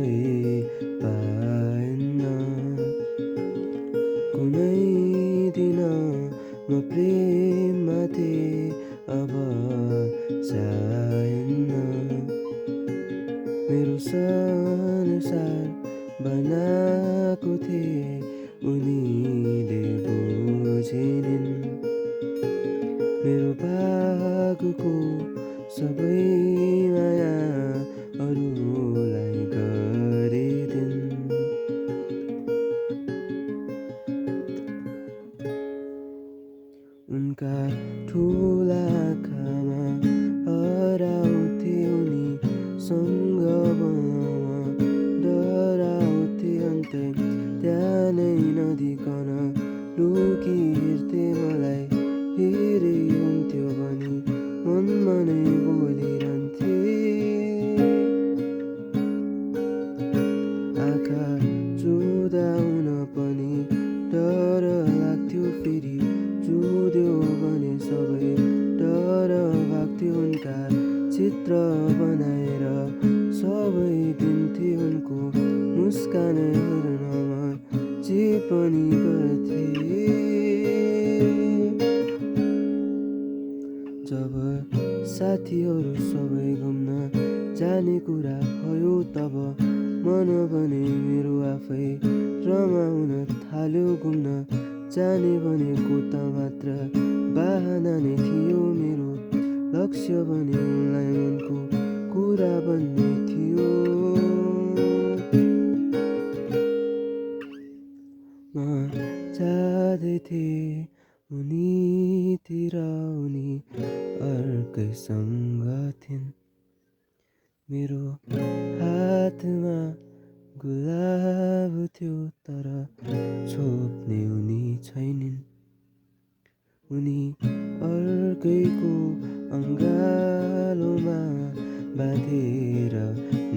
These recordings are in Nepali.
भए पाएन। कुनै दिन म प्रेममा थिएँ, अब चाहिन्न। मेरो संसार बनाएको थिएँ, उनीले बुझेनन्। मेरो भागको सबै माया अरूलाई गरिदिन्। उनका ठुला आँखामा हराउँथे उनी, सँग डराउँथे अन्त त्यहाँ नै नदिकन लुकी हेर्थे मलाई। हेरे हुन्थ्यो भनी मनमा नै बोलिरहन्थे। आँखा जुदाउन पनि डर लाग्थ्यो, फेरि जुद्यो भने सबै डर भाग्थ्यो। उनका चित्र बनाएर सबै दिन्थे, उनको मुस्कान हेर्नमा जे पनि गर्थे। जब साथीहरू सबै घुम्न जाने कुरा भयो, तब मन भने मेरो आफै रमाउन थाल्यो। घुम्न जाने भनेको त मात्र बहाना नै थियो, मेरो लक्ष्य भने उनलाई मनको कुरा भन्ने थियो। म जाँदै थिएँ उनीतिर, उनी अर्कैसँग थिइन्। मेरो हातमा गुलाब थियो, तर छोप्ने उनी छैनिन्। उनी अर्कैको अँगालोमा बाँधेर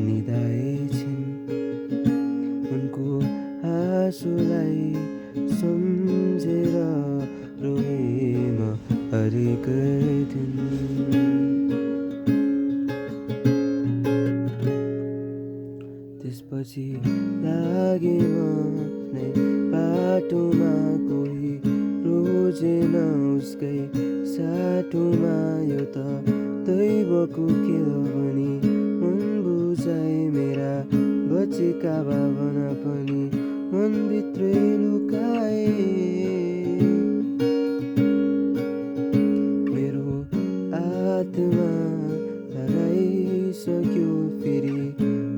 निदाएछिन्। उनको आँसुलाई सम्झेर रोएँ म हरेक दिन। त्यसपछि लागे म आफ्नै बाटोमा, कोही रोजेन उसकै साटोमा। यो त दैवको खेल भनी मन बुझाए, मेरा बचेका भावना पनि मनभित्रै लुकाए। मेरो आत्मा हराइसक्यो, फेरि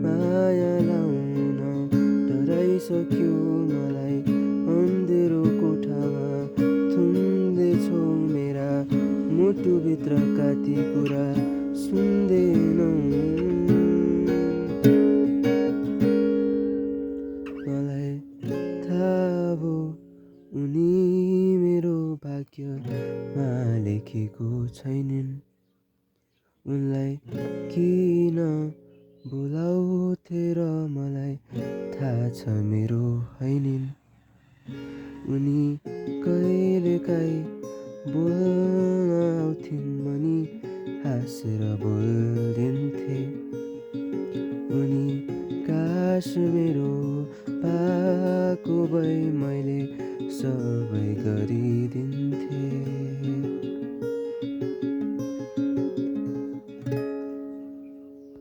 माया लाउन डराइसक्यो। मलाई अन्धेरो कोठामा थुन्दैछौ, मेरा मुटुभित्रका ती कुरा सुन्दैनौ। मलाई थाहा भो उनी मेरो भाग्यमा लेखेको छैनन्। उनलाई किन बोलाउँथे र मलाई थाहा छ मेरो हैनिन्। उनी कहिलेकाहीँ बोल्न आउँथिन् भनी हाँसेर बोलिदिन्थे। उनी काश मेरो पाएको भए मैले सबै गरी